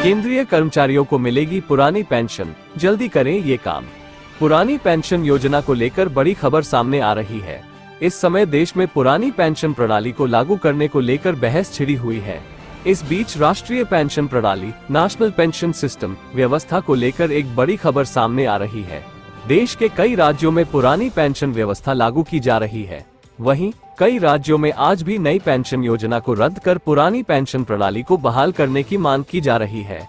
केंद्रीय कर्मचारियों को मिलेगी पुरानी पेंशन, जल्दी करें ये काम। पुरानी पेंशन योजना को लेकर बड़ी खबर सामने आ रही है। इस समय देश में पुरानी पेंशन प्रणाली को लागू करने को लेकर बहस छिड़ी हुई है। इस बीच राष्ट्रीय पेंशन प्रणाली नेशनल पेंशन सिस्टम व्यवस्था को लेकर एक बड़ी खबर सामने आ रही है। देश के कई राज्यों में पुरानी पेंशन व्यवस्था लागू की जा रही है। वहीं कई राज्यों में आज भी नई पेंशन योजना को रद्द कर पुरानी पेंशन प्रणाली को बहाल करने की मांग की जा रही है।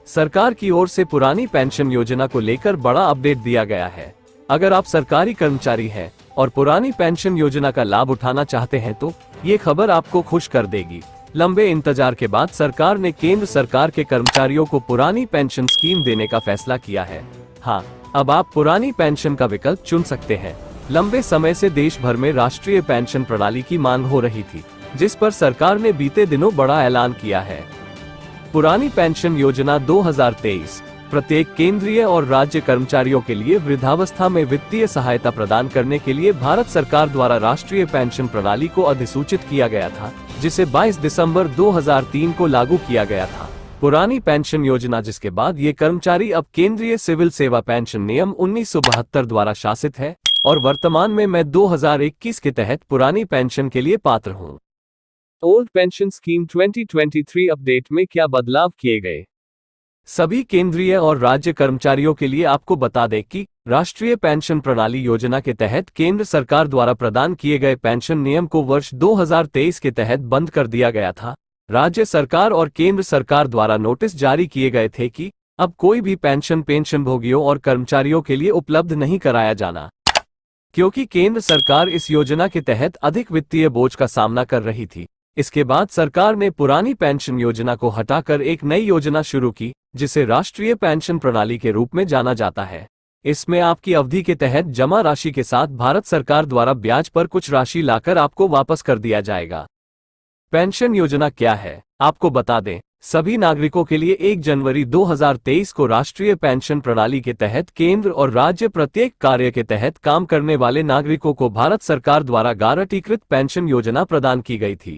सरकार की ओर से पुरानी पेंशन योजना को लेकर बड़ा अपडेट दिया गया है। अगर आप सरकारी कर्मचारी हैं और पुरानी पेंशन योजना का लाभ उठाना चाहते हैं तो ये खबर आपको खुश कर देगी। लंबे इंतजार के बाद सरकार ने केंद्र सरकार के कर्मचारियों को पुरानी पेंशन स्कीम देने का फैसला किया है। हाँ, अब आप पुरानी पेंशन का विकल्प चुन सकते हैं। लंबे समय से देश भर में राष्ट्रीय पेंशन प्रणाली की मांग हो रही थी, जिस पर सरकार ने बीते दिनों बड़ा ऐलान किया है। पुरानी पेंशन योजना 2023 प्रत्येक केंद्रीय और राज्य कर्मचारियों के लिए वृद्धावस्था में वित्तीय सहायता प्रदान करने के लिए भारत सरकार द्वारा राष्ट्रीय पेंशन प्रणाली को अधिसूचित किया गया था, जिसे 22 दिसंबर 2003 को लागू किया गया था। पुरानी पेंशन योजना जिसके बाद ये कर्मचारी अब केंद्रीय सिविल सेवा पेंशन नियम 1972 द्वारा शासित है और वर्तमान में मैं 2021 के तहत पुरानी पेंशन के लिए पात्र हूँ। ओल्ड पेंशन स्कीम 2023 अपडेट में क्या बदलाव किए गए? सभी केंद्रीय और राज्य कर्मचारियों के लिए आपको बता दें कि राष्ट्रीय पेंशन प्रणाली योजना के तहत केंद्र सरकार द्वारा प्रदान किए गए पेंशन नियम को वर्ष 2023 के तहत बंद कर दिया गया था। राज्य सरकार और केंद्र सरकार द्वारा नोटिस जारी किए गए थे कि अब कोई भी पेंशन भोगियों और कर्मचारियों के लिए उपलब्ध नहीं कराया जाना, क्योंकि केंद्र सरकार इस योजना के तहत अधिक वित्तीय बोझ का सामना कर रही थी। इसके बाद सरकार ने पुरानी पेंशन योजना को हटाकर एक नई योजना शुरू की, जिसे राष्ट्रीय पेंशन प्रणाली के रूप में जाना जाता है। इसमें आपकी अवधि के तहत जमा राशि के साथ भारत सरकार द्वारा ब्याज पर कुछ राशि लाकर आपको वापस कर दिया जाएगा। पेंशन योजना क्या है, आपको बता दें। सभी नागरिकों के लिए 1 जनवरी 2023 को राष्ट्रीय पेंशन प्रणाली के तहत केंद्र और राज्य प्रत्येक कार्य के तहत काम करने वाले नागरिकों को भारत सरकार द्वारा गारंटीकृत पेंशन योजना प्रदान की गई थी।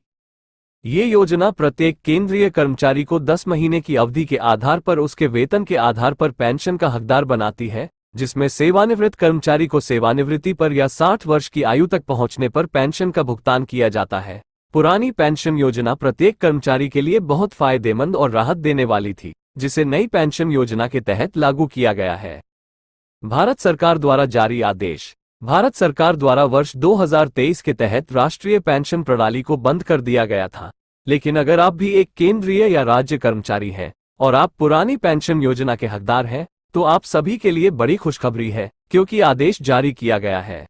ये योजना प्रत्येक केंद्रीय कर्मचारी को 10 महीने की अवधि के आधार पर उसके वेतन के आधार पर पेंशन का हकदार बनाती है, जिसमें सेवानिवृत्त कर्मचारी को सेवानिवृत्ति पर या 60 वर्ष की आयु तक पहुंचने पर पेंशन का भुगतान किया जाता है। पुरानी पेंशन योजना प्रत्येक कर्मचारी के लिए बहुत फायदेमंद और राहत देने वाली थी, जिसे नई पेंशन योजना के तहत लागू किया गया है। भारत सरकार द्वारा जारी आदेश। भारत सरकार द्वारा वर्ष 2023 के तहत राष्ट्रीय पेंशन प्रणाली को बंद कर दिया गया था, लेकिन अगर आप भी एक केंद्रीय या राज्य कर्मचारी हैं और आप पुरानी पेंशन योजना के हकदार हैं, तो आप सभी के लिए बड़ी खुशखबरी है, क्योंकि आदेश जारी किया गया है।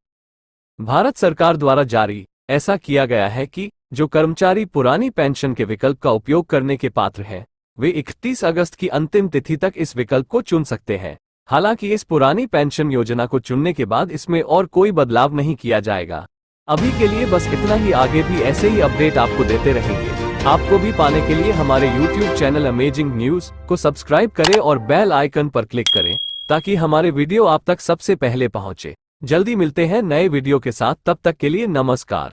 भारत सरकार द्वारा जारी ऐसा किया गया है कि जो कर्मचारी पुरानी पेंशन के विकल्प का उपयोग करने के पात्र हैं, वे 31 अगस्त की अंतिम तिथि तक इस विकल्प को चुन सकते हैं। हालांकि इस पुरानी पेंशन योजना को चुनने के बाद इसमें और कोई बदलाव नहीं किया जाएगा। अभी के लिए बस इतना ही, आगे भी ऐसे ही अपडेट आपको देते रहेंगे। आपको भी पाने के लिए हमारे YouTube चैनल अमेजिंग न्यूज को सब्सक्राइब करें और बेल आइकन पर क्लिक करें, ताकि हमारे वीडियो आप तक सबसे पहले पहुंचे। जल्दी मिलते हैं नए वीडियो के साथ, तब तक के लिए नमस्कार।